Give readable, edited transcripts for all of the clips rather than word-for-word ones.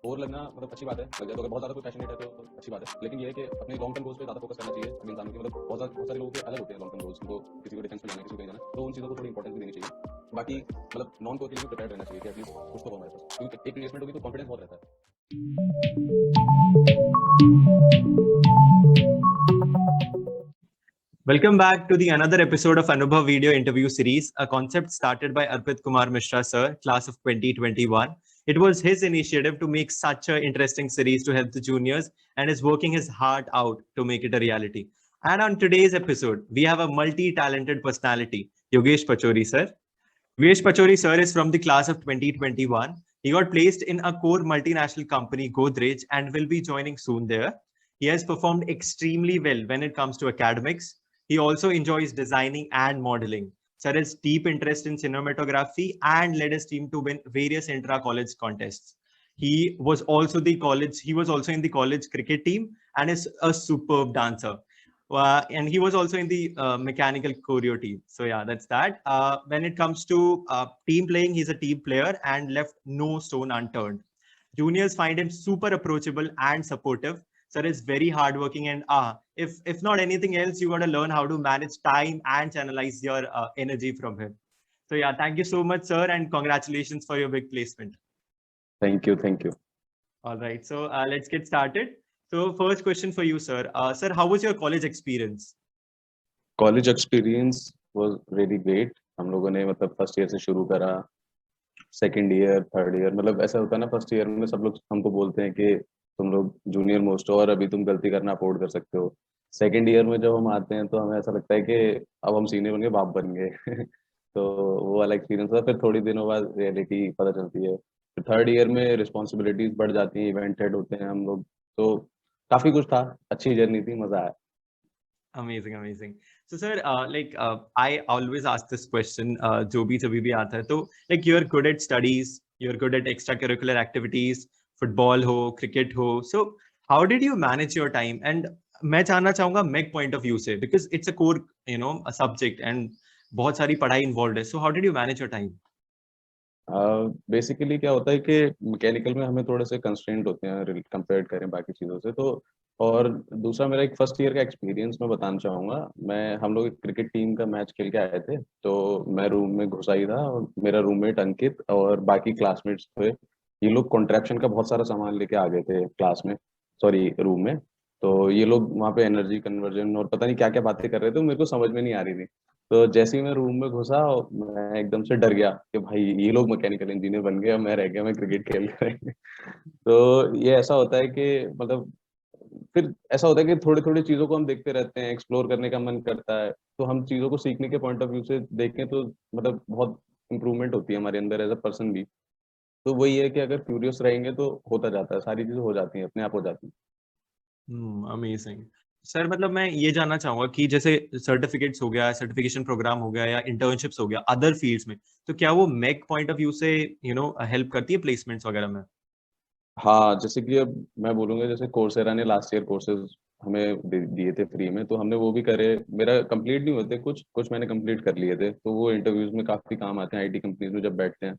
और लगना मतलब अच्छी बात है, लग जाए तो अगर बहुत ज़्यादा कोई पैशनेट है तो अच्छी बात है, लेकिन ये है कि अपने लॉन्ग टर्म गोल्स पे ज़्यादा फोकस करना चाहिए अपने इंसान की। मतलब बहुत सारे लोगों के अलग होते हैं लॉन्ग टर्म गोल्स, उनको किसी को डिफेंस में जाना है, किसी को कहीं जाना है, तो उन चीज़ों को थोड़ी इंपॉर्टेंस भी देनी चाहिए। बाकी मतलब नॉन कोर के लिए भी प्रिपेयर रहना चाहिए कि एटलीस्ट कुछ तो हो हमारे पास, क्योंकि एक प्लेसमेंट होगी तो कॉन्फिडेंस बहुत रहता है। Welcome back to the another episode of Anubhav Video Interview Series, a concept started by Arpit Kumar Mishra sir, class of 2021. It was his initiative to make such an interesting series to help the juniors and is working his heart out to make it a reality. And on today's episode, we have a multi-talented personality, Yogesh Pachori sir. Yogesh Pachori sir is from the class of 2021. He got placed in a core multinational company, Godrej, and will be joining soon there. He has performed extremely well when it comes to academics. He also enjoys designing and modeling. Sir has deep interest in cinematography and led his team to win various intra-college contests. He was also in the college cricket team and is a superb dancer. And he was also in the mechanical choreo team. So yeah, that's that. When it comes to team playing, he's a team player and left no stone unturned. Juniors find him super approachable and supportive. Sir is very hardworking, and if not anything else, you got to learn how to manage time and channelize your energy from him. So yeah, thank you so much, sir, and congratulations for your big placement. Thank you. All right, so let's get started. So first question for you, sir. Sir, how was your college experience? College experience was really great. हम लोगों ने मतलब first year से शुरू करा, second year third year, मतलब ऐसा होता है ना, फर्स्ट ईयर में सब लोग हमको बोलते हैं कि तुम लोग जूनियर मोस्ट हो और अभी तुम गलती करना अफोर्ड कर सकते हो। सेकंड ईयर में जब हम आते हैं तो हमें ऐसा लगता है कि अब हम सीनियर बन गए, बाप बन गए। तो वो वाला एक्सपीरियंस था। फिर थोड़ी दिनों बाद रियलिटी पता चलती है। फिर थर्ड ईयर में रिस्पॉन्सिबिलिटीज बढ़ जाती हैं, इवेंट हेड होते हैं हम लोग, तो काफी कुछ था। अच्छी जर्नी थी, मजा आया। Amazing. So, sir, I always ask this question, जो भी जभी भी आता है, तो like you're good at studies, you're good at extracurricular activities, football हो, cricket हो. So, how did you manage your time? And मैं जानना चाहूँगा MEC point of view से, because it's a core, a subject and बहुत सारी पढ़ाई involved है. So, how did you manage your time? Basically क्या होता है कि मैकेनिकल में हमें थोड़े से कंस्ट्रेंट होते हैं कंपेयर करें बाकी चीज़ों से। तो और दूसरा मेरा एक फर्स्ट ईयर का एक्सपीरियंस मैं बताना चाहूँगा। हम लोग एक क्रिकेट टीम का मैच खेल के आए थे, तो मैं रूम में घुसा ही था और मेरा रूममेट अंकित और बाकी क्लासमेट्स थे। ये लोग कॉन्ट्रैक्शन का बहुत सारा सामान लेके आ गए थे क्लास में, सॉरी रूम में। तो ये लोग वहाँ पे एनर्जी कन्वर्जन और पता नहीं क्या क्या बातें कर रहे थे, मेरे को समझ में नहीं आ रही थी। तो जैसे ही मैं रूम में घुसा, मैं एकदम से डर गया कि भाई ये लोग मैकेनिकल इंजीनियर बन गए, मैं रह गया, मैं क्रिकेट खेल कर। तो ये ऐसा होता है कि मतलब फिर ऐसा होता है कि थोड़ी थोड़ी चीजों को हम देखते रहते हैं, एक्सप्लोर करने का मन करता है, तो हम चीजों को सीखने के पॉइंट ऑफ व्यू से देखें तो मतलब बहुत इंप्रूवमेंट होती है हमारे अंदर एज अ पर्सन भी। तो वही है कि अगर क्यूरियस रहेंगे तो होता जाता है, सारी चीजें हो जाती हैं, अपने आप हो जाती हैं। अमेजिंग। सर, मतलब मैं ये जानना चाहूंगा कि जैसे सर्टिफिकेट्स हो गया, सर्टिफिकेशन प्रोग्राम हो गया या इंटर्नशिप्स हो गया अदर फील्ड्स में, तो क्या वो MEC पॉइंट ऑफ व्यू से हेल्प करती है प्लेसमेंट्स वगैरह में? हाँ, जैसे कि अब मैं बोलूंगा, जैसे कोर्सेरा ने लास्ट ईयर कोर्सेज हमें दिए थे फ्री में, तो हमने वो भी करे। मेरा कंप्लीट नहीं होते, कुछ कुछ मैंने कंप्लीट कर लिए थे, तो वो इंटरव्यूज में काफी काम आते हैं, आईटी कंपनीज में जब बैठते हैं।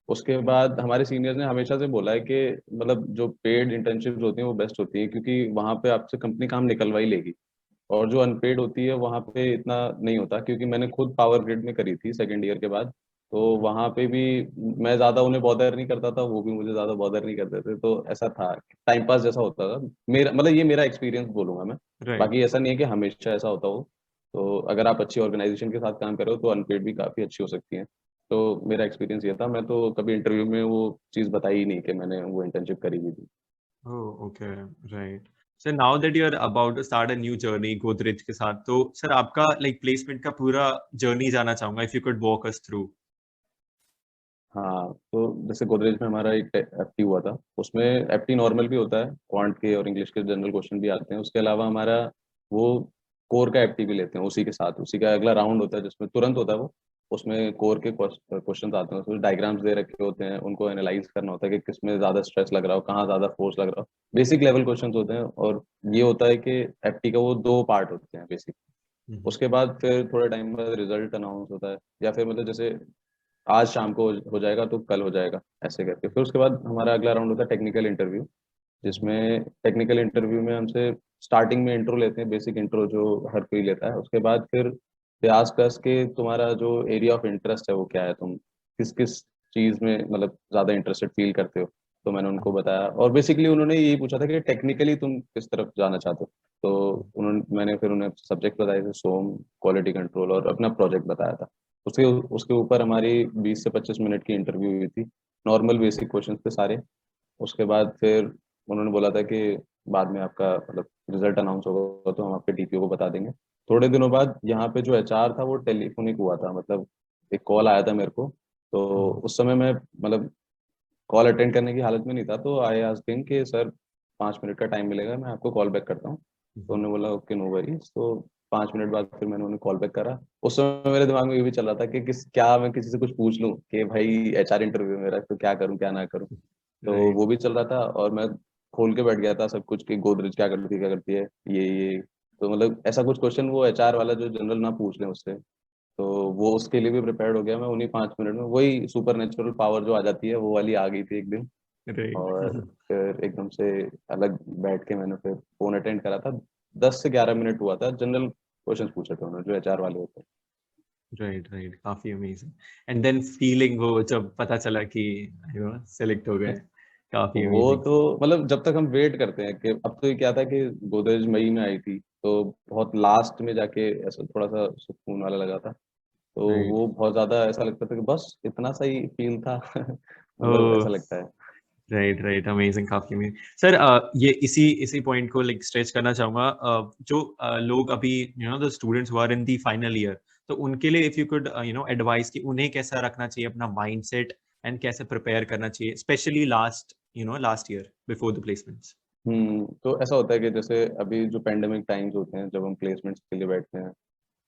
उसके बाद हमारे सीनियर्स ने हमेशा से बोला है कि मतलब जो पेड इंटर्नशिप्स होती हैं वो बेस्ट होती है, क्योंकि वहाँ पे आपसे कंपनी काम निकलवा ही लेगी। और जो अनपेड होती है वहाँ पे इतना नहीं होता, क्योंकि मैंने खुद पावर ग्रिड में करी थी सेकेंड ईयर के बाद। तो वहाँ पे भी मैं ज्यादा उन्हें बॉदर नहीं करता था, वो भी मुझे ज्यादा बॉदर नहीं करते थे, तो ऐसा था, टाइम पास जैसा होता था मेरा, मतलब ये मेरा एक्सपीरियंस बोलूंगा मैं। राइट। बाकी ऐसा नहीं है कि हमेशा ऐसा होता हो। तो अगर आप अच्छी ऑर्गेनाइजेशन के साथ काम कर रहे हो तो अनपेड भी काफी अच्छी हो सकती है। तो मेरा एक्सपीरियंस ये था, मैं तो कभी इंटरव्यू में वो चीज़ बताई ही नहीं कि मैंने वो इंटर्नशिप करी हुई थी। Oh, okay, right. Sir, now that you are about to start a new journey Godrej के साथ, तो सर आपका लाइक प्लेसमेंट का पूरा जर्नी जानना चाहूंगा, if you could walk us through. हाँ, तो जैसे गोदरेज में हमारा एक एफटी हुआ था, उसमें एफटी नॉर्मल भी होता है, क्वांट के और इंग्लिश के जनरल क्वेश्चन भी आते हैं। उसके अलावा हमारा वो कोर का एफटी भी लेते हैं, उसी के साथ उसी का अगला राउंड होता है जिसमें तुरंत होता है वो। उसमें कोर के क्वेश्चन आते हैं, उसमें डायग्राम्स दे रखे होते हैं, उनको एनालाइज करना होता है कि किसमें ज्यादा स्ट्रेस लग रहा हो, कहाँ ज्यादा फोर्स लग रहा हो। बेसिक लेवल क्वेश्चन होते हैं। और ये होता है कि एफटी का वो दो पार्ट होते हैं बेसिक। उसके बाद फिर थोड़े टाइम बाद रिजल्ट अनाउंस होता है, या फिर मतलब जैसे आज शाम को हो जाएगा तो कल हो जाएगा, ऐसे करके। फिर उसके बाद हमारा अगला राउंड होता है टेक्निकल इंटरव्यू, जिसमें टेक्निकल इंटरव्यू में हमसे स्टार्टिंग में इंट्रो लेते हैं, बेसिक इंट्रो जो हर कोई लेता है। उसके बाद फिर दे आस्क अस कि तुम्हारा जो एरिया ऑफ इंटरेस्ट है वो क्या है, तुम किस किस चीज़ में मतलब ज़्यादा इंटरेस्टेड फील करते हो। तो मैंने उनको बताया, और बेसिकली उन्होंने यही पूछा था कि टेक्निकली तुम किस तरफ जाना चाहते हो। तो उन्होंने मैंने फिर उन्हें सब्जेक्ट बताए थे, सोम, क्वालिटी कंट्रोल, और अपना प्रोजेक्ट बताया था। उसके उसके ऊपर हमारी 20 से 25 मिनट की इंटरव्यू हुई थी। नॉर्मल बेसिक क्वेश्चन थे सारे। उसके बाद फिर उन्होंने बोला था कि बाद में आपका मतलब रिजल्ट अनाउंस होगा तो हम आपके डीपीओ को बता देंगे। थोड़े दिनों बाद यहाँ पे जो एचआर था वो टेलीफोनिक हुआ था, मतलब एक कॉल आया था मेरे को। तो उस समय मैं मतलब कॉल अटेंड करने की हालत में नहीं था, तो आई आस्क्ड हिम कि सर 5 मिनट का टाइम मिलेगा, मैं आपको कॉल बैक करता हूँ। तो उन्होंने बोला ओके नो वरीज। तो 5 मिनट बाद फिर मैंने उन्हें कॉल बैक करा। उस समय मेरे दिमाग में ये भी चल रहा था कि किस क्या मैं किसी से कुछ पूछ लूँ कि भाई एचआर इंटरव्यू मेरा, तो क्या करूँ क्या ना करूँ। तो राइट। वो भी चल रहा था, और मैं खोल के बैठ गया था सब कुछ कि गोदरेज क्या करती है ये। तो मतलब ऐसा कुछ क्वेश्चन वो एचआर वाला जो जनरल ना पूछ लें उससे। तो वो उसके लिए भी प्रिपेयर्ड हो गया मैं उन्हीं 5 मिनट में। वही सुपर नेचुरल पावर जो आ जाती है वो वाली आ गई थी एक दिन। राइट। और फिर एकदम से अलग बैठ के मैंने फिर फोन अटेंड करा था। 10 से 11 मिनट हुआ था, जनरल क्वेश्चंस पूछे थे उन्होंने जो एचआर वाले होते हैं। राइट। राइट। काफी अमेजिंग। एंड देन फीलिंग वो जब पता चला कि सेलेक्ट हो गए, काफी वो अमेजिंग। तो मतलब जब तक हम वेट करते हैं कि अब तो ये क्या था कि गोदरेज मई में आई थी, तो बहुत लास्ट में जाके ऐसा थोड़ा सा सुकून वाला लगा था। तो राइट। वो बहुत ज्यादा ऐसा लगता था कि बस इतना सही फील था। मतलब ओह। ऐसा लगता है। राइट। राइट। अमेजिंग। काफी अमेजिंग सर। ये इसी इसी पॉइंट को लाइक स्ट्रेच करना चाहूंगा। जो लोग अभी the students who are in the final year, तो उनके लिए इफ यू कुड एडवाइस कि उन्हें कैसा रखना चाहिए अपना माइंडसेट एंड कैसे प्रिपेयर करना चाहिए, specially last year before the placements. तो ऐसा होता है कि जैसे अभी जो पेंडेमिक टाइम्स होते हैं जब हम प्लेसमेंट्स के लिए बैठते हैं,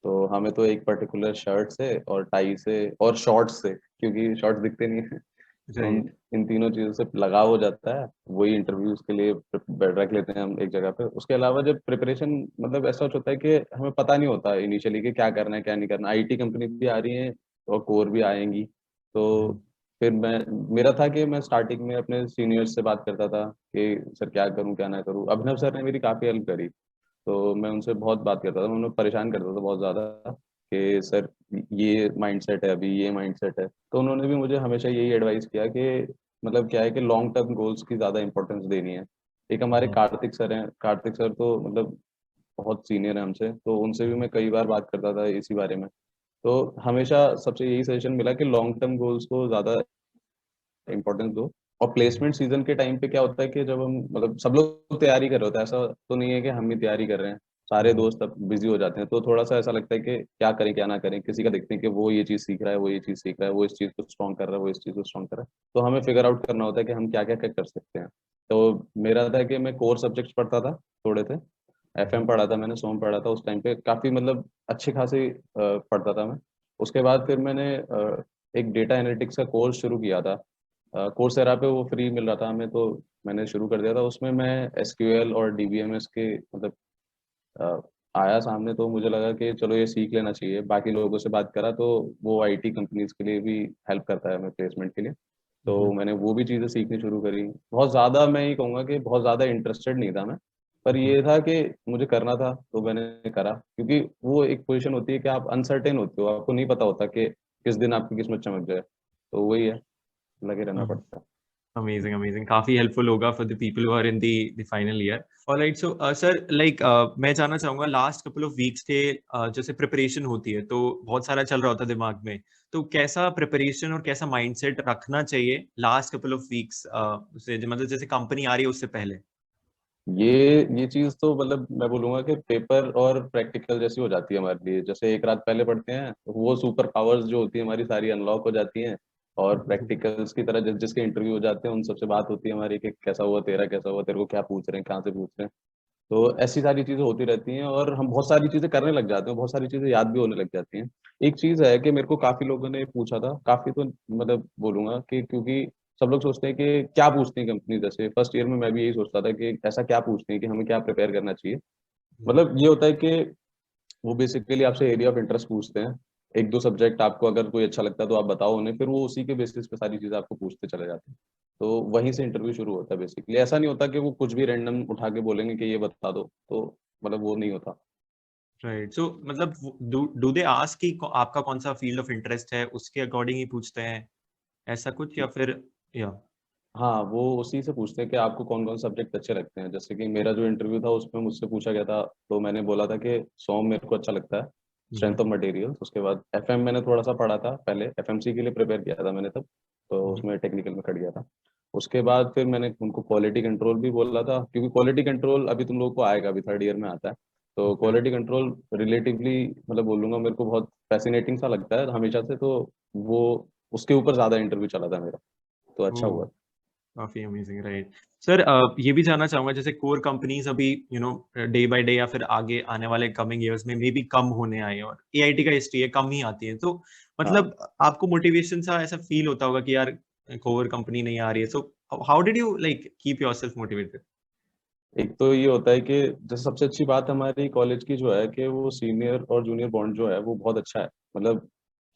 तो हमें तो एक पर्टिकुलर शर्ट से और टाई से और शॉर्ट्स से, क्योंकि शॉर्ट्स दिखते नहीं है, तो राइट। इन तीनों चीज़ों से लगाव हो जाता है। वही इंटरव्यूज के लिए रख लेते हैं हम एक जगह पे। उसके अलावा जब प्रिपरेशन मतलब ऐसा होता है कि हमें पता नहीं होता इनिशियली कि क्या करना है क्या नहीं करना। आईटी कंपनी भी आ रही है और कोर भी आएंगी। तो फिर मैं मेरा था कि मैं स्टार्टिंग में अपने सीनियर्स से बात करता था कि सर क्या करूं क्या ना करूं। अभिनव सर ने मेरी काफ़ी हेल्प करी। तो मैं उनसे बहुत बात करता था, मैं उन्हें परेशान करता था बहुत ज़्यादा कि सर ये माइंडसेट है, अभी ये माइंडसेट है। तो उन्होंने भी मुझे हमेशा यही एडवाइस किया कि मतलब क्या है कि लॉन्ग टर्म गोल्स की ज़्यादा इंपॉर्टेंस देनी है। एक हमारे कार्तिक सर हैं, कार्तिक सर तो मतलब बहुत सीनियर है हमसे, तो उनसे भी मैं कई बार बात करता था इसी बारे में। तो हमेशा सबसे यही सजेशन मिला कि लॉन्ग टर्म गोल्स को ज़्यादा इंपॉर्टेंस दो। और प्लेसमेंट सीजन के टाइम पे क्या होता है कि जब हम मतलब सब लोग तैयारी कर रहे होते हैं, ऐसा तो नहीं है कि हम ही तैयारी कर रहे हैं, सारे दोस्त अब बिजी हो जाते हैं। तो थोड़ा सा ऐसा लगता है कि क्या करें क्या ना करें। किसी का देखते हैं कि वो ये चीज़ सीख रहा है, वो ये चीज़ सीख रहा है, वो इस चीज़ को स्ट्रॉन्ग कर रहा है, वो इस चीज़ को स्ट्रॉन्ग कर रहा है। तो हमें फिगर आउट करना होता है कि हम क्या क्या कर सकते हैं। तो मेरा था कि मैं कोर सब्जेक्ट्स पढ़ता था थोड़े थे। एफएम पढ़ा था मैंने, सोम पढ़ा था उस टाइम पे, काफ़ी मतलब अच्छे खासे पढ़ता था मैं। उसके बाद फिर मैंने एक डेटा एनालिटिक्स का कोर्स शुरू किया था। कोर्सेरा पे वो फ्री मिल रहा था हमें, तो मैंने शुरू कर दिया था। उसमें मैं एसक्यूएल और डीबीएमएस के मतलब अ, आया सामने, तो मुझे लगा कि चलो ये सीख लेना चाहिए। बाकी लोगों से बात करा तो वो आईटी कंपनीज के लिए भी हेल्प करता है हमें प्लेसमेंट के लिए। तो मैंने वो भी चीज़ें सीखनी शुरू करी। बहुत ज़्यादा मैं ये कहूँगा कि बहुत ज़्यादा इंटरेस्टेड नहीं था मैं, पर ये था कि मुझे करना था तो मैंने करा। क्योंकि वो एक पोजीशन होती है कि आप अनसर्टेन होते हो, आपको नहीं पता होता कि किस दिन आपकी किस्मत चमक जाए। तो वही है, लगे रहना पड़ता है। अमेजिंग। अमेजिंग। काफी हेल्पफुल होगा for the people who are in the final year. Alright. So sir like मैं जानना चाहूंगा लास्ट कपल ऑफ वीक्स के जैसे प्रिपरेशन होती है तो बहुत सारा चल रहा होता है दिमाग में, तो कैसा प्रिपरेशन और कैसा माइंडसेट रखना चाहिए लास्ट कपल ऑफ वीक्स से, मतलब जैसे कंपनी आ रही है उससे पहले। ये ये चीज तो मतलब मैं बोलूंगा कि पेपर और प्रैक्टिकल जैसी हो जाती है हमारे लिए। जैसे एक रात पहले पढ़ते हैं तो वो सुपर पावर्स जो होती है हमारी सारी अनलॉक हो जाती हैं। और प्रैक्टिकल्स की तरह जिसके इंटरव्यू हो जाते हैं उन सबसे बात होती है हमारी कि कैसा हुआ तेरा, कैसा हुआ तेरे को, क्या पूछ रहे हैं, कहाँ से पूछ रहे हैं। तो ऐसी सारी चीजें होती रहती हैं और हम बहुत सारी चीजें करने लग जाते हैं, बहुत सारी चीजें याद भी होने लग जाती हैं। एक चीज है कि मेरे को काफी लोगों ने पूछा था, काफी तो मतलब बोलूंगा कि क्योंकि सब लोग सोचते हैं कि क्या पूछती है कंपनी। जैसे फर्स्ट ईयर में मैं भी यही सोचता था कि ऐसा क्या पूछते हैं कि हमें क्या प्रिपेयर करना चाहिए। मतलब ये होता है कि वो बेसिकली आपसे एरिया ऑफ इंटरेस्ट पूछते हैं। एक दो सब्जेक्ट आपको अगर कोई अच्छा लगता है तो आप बताओ उन्हें, फिर वो उसी के बेसिस पे सारी चीजें आपको पूछते चले जाते हैं। तो वहीं से इंटरव्यू शुरू होता है बेसिकली। ऐसा नहीं होता कि वो कुछ भी रैंडम उठा के बोलेंगे कि ये बता दो, तो मतलब वो नहीं होता। राइट, सो मतलब डू दे आस्क कि आपका कौन सा फील्ड ऑफ इंटरेस्ट है, उसके अकॉर्डिंग ही पूछते हैं, ऐसा कुछ, या फिर या हाँ, वो उसी से पूछते हैं कि आपको कौन कौन सब्जेक्ट अच्छे लगते हैं। जैसे कि मेरा जो इंटरव्यू था उसमें मुझसे पूछा गया था, तो मैंने बोला था कि सॉन्ग मेरे को अच्छा लगता है, स्ट्रेंथ ऑफ मटेरियल। उसके बाद एफएम मैंने थोड़ा सा पढ़ा था, पहले एफएमसी के लिए प्रिपेयर किया था मैंने तब, तो उसमें टेक्निकल में कट गया था। उसके बाद फिर मैंने उनको क्वालिटी कंट्रोल भी बोला था, क्योंकि क्वालिटी कंट्रोल अभी तुम लोगों को आएगा, अभी थर्ड ईयर में आता है। तो क्वालिटी कंट्रोल रिलेटिवली मतलब बोलूंगा मेरे को बहुत फैसिनेटिंग सा लगता है हमेशा से, तो वो उसके ऊपर ज्यादा इंटरव्यू चला था मेरा, तो अच्छा हुआ। काफी अमेजिंग, राइट। सर, ये भी जानना चाहूंगा, जैसे कोर कंपनीज अभी डे बाय डे या फिर आगे आने वाले कमिंग इयर्स में मे बी कम होने आए हैं, और एआईटी का हिस्ट्री है, कम ही आती है, तो हाँ, मतलब आपको मोटिवेशन सा ऐसा फील होता होगा कि यार कोर कंपनी नहीं आ रही है, so how did you like keep yourself motivated? एक तो ये होता है कि जैसे सबसे अच्छी बात हमारी कॉलेज की जो है कि वो सीनियर और जूनियर बॉन्ड जो है वो बहुत अच्छा है। मतलब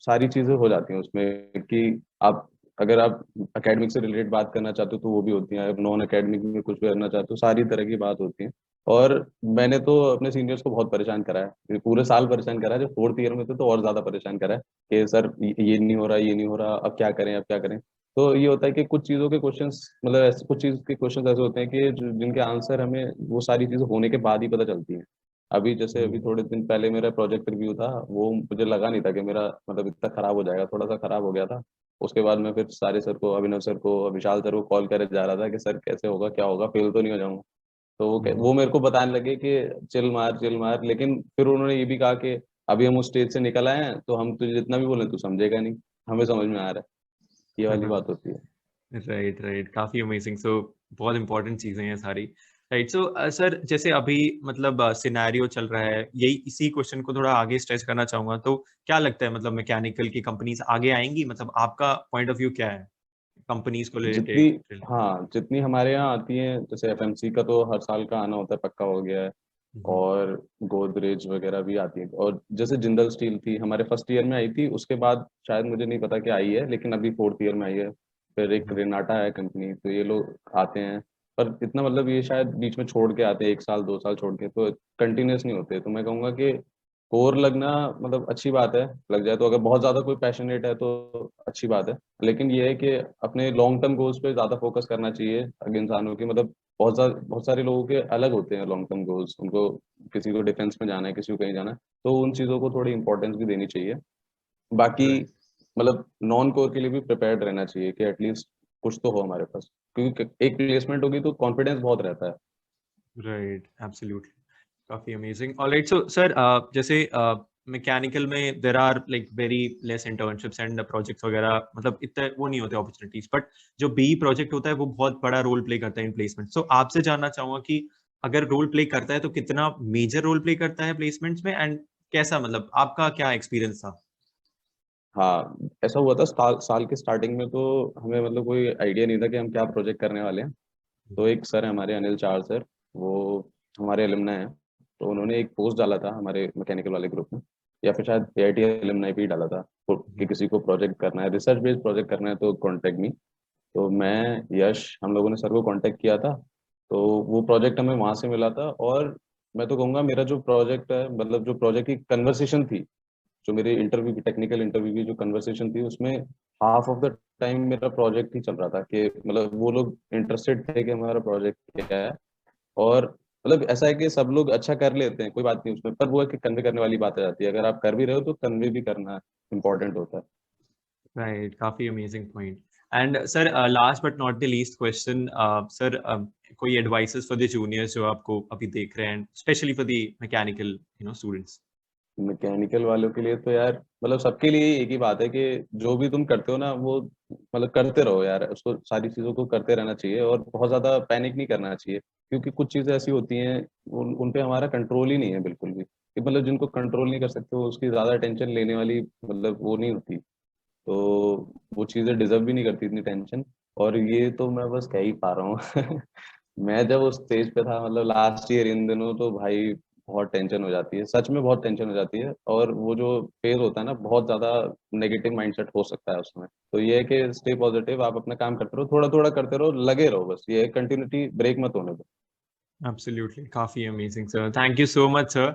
सारी चीजें हो जाती हैं उसमें कि आप अगर आप एकेडमिक से रिलेटेड बात करना चाहते हो तो वो भी होती हैं, अगर नॉन एकेडमिक में कुछ करना चाहते हो सारी तरह की बात होती है। और मैंने तो अपने सीनियर्स को बहुत परेशान करा है, ये पूरे साल परेशान करा है। जो फोर्थ ईयर में थे तो और ज्यादा परेशान करा है कि सर ये नहीं हो रहा, ये नहीं हो रहा, अब क्या करें, अब क्या करें। तो ये होता है कि कुछ चीज़ों के क्वेश्चंस, मतलब ऐसे कुछ चीज़ के क्वेश्चंस ऐसे होते हैं कि जिनके आंसर हमें वो सारी चीज़ें होने के बाद ही पता चलती हैं। अभी जैसे अभी थोड़े दिन पहले मेरा प्रोजेक्ट रिव्यू था, वो मुझे लगा नहीं था कि मेरा मतलब इतना खराब हो जाएगा, थोड़ा सा खराब हो गया था। उसके बाद मैं फिर सारे सर को, अभिनव सर को, विशाल सर को कॉल करे जा रहा था कि सर कैसे होगा, क्या होगा, फेल तो नहीं हो जाऊंगा। तो वो मेरे को बताने लगे कि चिल मार चिल मार, लेकिन फिर उन्होंने ये भी कहा कि अभी हम उस स्टेज से निकल आए हैं तो हम तुझे जितना भी बोले तू समझेगा नहीं, हमें समझ में आ रहा है। ये वाली बात होती है। राइट, राइट, काफी अमेजिंग, सो बहुत इंपॉर्टेंट चीजें हैं सारी। राइट, सो सर, जैसे अभी मतलब सिनेरियो चल रहा है, यही इसी क्वेश्चन को थोड़ा आगे स्ट्रेच करना चाहूंगा, तो क्या लगता है मतलब मैकेनिकल की कंपनीज आगे आएंगी, मतलब आपका पॉइंट ऑफ व्यू क्या है कंपनीज को जितनी, रिलेटेड? हाँ जितनी हमारे यहाँ आती हैं, जैसे एफएमसी का तो हर साल का आना होता है, पक्का हो गया है। और गोदरेज वगैरह भी आती है, और जैसे जिंदल स्टील थी हमारे फर्स्ट ईयर में आई थी, उसके बाद शायद मुझे नहीं पता कि आई है, लेकिन अभी फोर्थ ईयर में आई है। फिर एक रेनाटा है कंपनी, तो ये लोग आते हैं। पर इतना मतलब ये शायद बीच में छोड़ के आते हैं, एक साल दो साल छोड़ के, तो कंटिन्यूस नहीं होते। तो मैं कहूँगा कि कोर लगना मतलब अच्छी बात है, लग जाए तो। अगर बहुत ज़्यादा कोई पैशनेट है तो अच्छी बात है। लेकिन ये है कि अपने लॉन्ग टर्म गोल्स पे ज़्यादा फोकस करना चाहिए अगर इंसानों की। मतलब बहुत सारे लोगों के अलग होते हैं लॉन्ग टर्म गोल्स, उनको किसी को डिफेंस में जाना है, किसी को कहीं जाना है, तो उन चीज़ों को थोड़ी इंपॉर्टेंस भी देनी चाहिए। बाकी राइट, मतलब नॉन कोर के लिए भी प्रिपेयर्ड रहना चाहिए कि एटलीस्ट कुछ तो हो हमारे पास, क्योंकि एक प्लेसमेंट होगी तो कॉन्फिडेंस बहुत रहता है। राइट, एब्सोल्युटली, काफी अमेजिंग। ऑलराइट, सो सर, जैसे मैकेनिकल में there are like very less internships and projects वगैरह, मतलब इतने वो नहीं होते अपॉर्चुनिटीज, बट जो बी प्रोजेक्ट होता है वो बहुत बड़ा रोल प्ले करता है इन प्लेसमेंट। सो आपसे जानना चाहूंगा कि अगर रोल प्ले करता है तो कितना मेजर रोल प्ले करता है प्लेसमेंट्स में, एंड कैसा, मतलब आपका क्या एक्सपीरियंस था? हाँ, ऐसा हुआ था साल के स्टार्टिंग में, तो हमें मतलब कोई आइडिया नहीं था कि हम क्या प्रोजेक्ट करने वाले हैं। तो एक सर है हमारे, अनिल चार सर, वो हमारे एलुमनाई हैं। तो उन्होंने एक पोस्ट डाला था हमारे मैकेनिकल वाले ग्रुप में, या फिर शायद एआईटी एलुमनाई पे ही डाला था, कि किसी को प्रोजेक्ट करना है, रिसर्च बेस्ड प्रोजेक्ट करना है तो कॉन्टेक्ट मी। तो मैं, यश, हम लोगों ने सर को कांटेक्ट किया था। तो वो प्रोजेक्ट हमें वहाँ से मिला था। और मैं तो कहूँगा मेरा जो प्रोजेक्ट है, मतलब जो प्रोजेक्ट की कन्वर्सेशन थी, जो मेरे इंटरव्यू की, टेक्निकल इंटरव्यू की जो कन्वर्सेशन थी, उसमें हाफ ऑफ द टाइम मेरा प्रोजेक्ट ही चल रहा था, कि मतलब वो लोग इंटरेस्टेड थे कि हमारा प्रोजेक्ट क्या है। और मतलब ऐसा है कि सब लोग अच्छा कर लेते हैं, कोई बात नहीं उसमें, पर वो है कि कन्वे करने वाली बात आ जाती है। अगर आप कर भी रहे हो तो कन्वे भी करना इम्पोर्टेंट होता है। राइट, काफी amazing point. And sir, last but not the least question, sir, कोई एडवाइसेस फॉर द जूनियर्स जो आपको अभी देख रहे हैं, specially for the mechanical students? Mechanical वालों के लिए तो यार मतलब सबके लिए एक ही बात है कि जो भी तुम करते हो ना वो मतलब करते रहो यार, उसको सारी चीज़ों को करते रहना चाहिए, और बहुत ज़्यादा पैनिक नहीं करना चाहिए। क्योंकि कुछ चीज़ें ऐसी होती हैं उन पे हमारा कंट्रोल ही नहीं है बिल्कुल भी, कि मतलब जिनको कंट्रोल नहीं कर सकते वो उसकी ज़्यादा टेंशन लेने वाली मतलब वो नहीं होती। तो वो चीज़ें डिजर्व भी नहीं करती इतनी टेंशन। और ये तो मैं बस कह ही पा रहा हूँ। मैं जब उस स्टेज पे था, मतलब लास्ट ईयर इन दिनों, तो भाई बहुत टेंशन हो जाती है, सच में बहुत टेंशन हो जाती है। और वो जो फेज होता है ना, बहुत ज्यादा नेगेटिव माइंडसेट हो सकता है उसमें। तो ये है कि स्टे पॉजिटिव, आप अपना काम करते रहो, थोड़ा थोड़ा करते रहो, लगे रहो, बस ये कंटिन्यूटी ब्रेक मत होने दो। Absolutely. Coffee amazing, sir. Thank you so much, sir.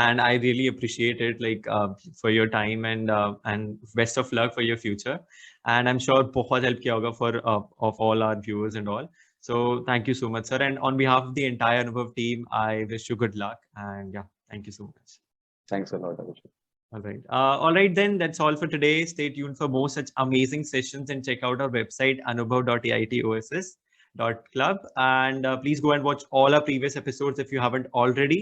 And I really appreciate it, like for your time and best of luck for your future. And I'm sure बहुत help किया होगा for of all our viewers and all. So thank you so much, sir. And on behalf of the entire Anubhav team, I wish you good luck. And yeah, thank you so much. Thanks a lot Abhishek. All right. All right, then that's all for today. Stay tuned for more such amazing sessions and check out our website anubhav.aitoss.club. And please go and watch all our previous episodes if you haven't already.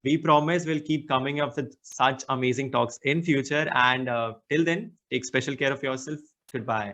We promise we'll keep coming up with such amazing talks in future. And till then, take special care of yourself. Goodbye.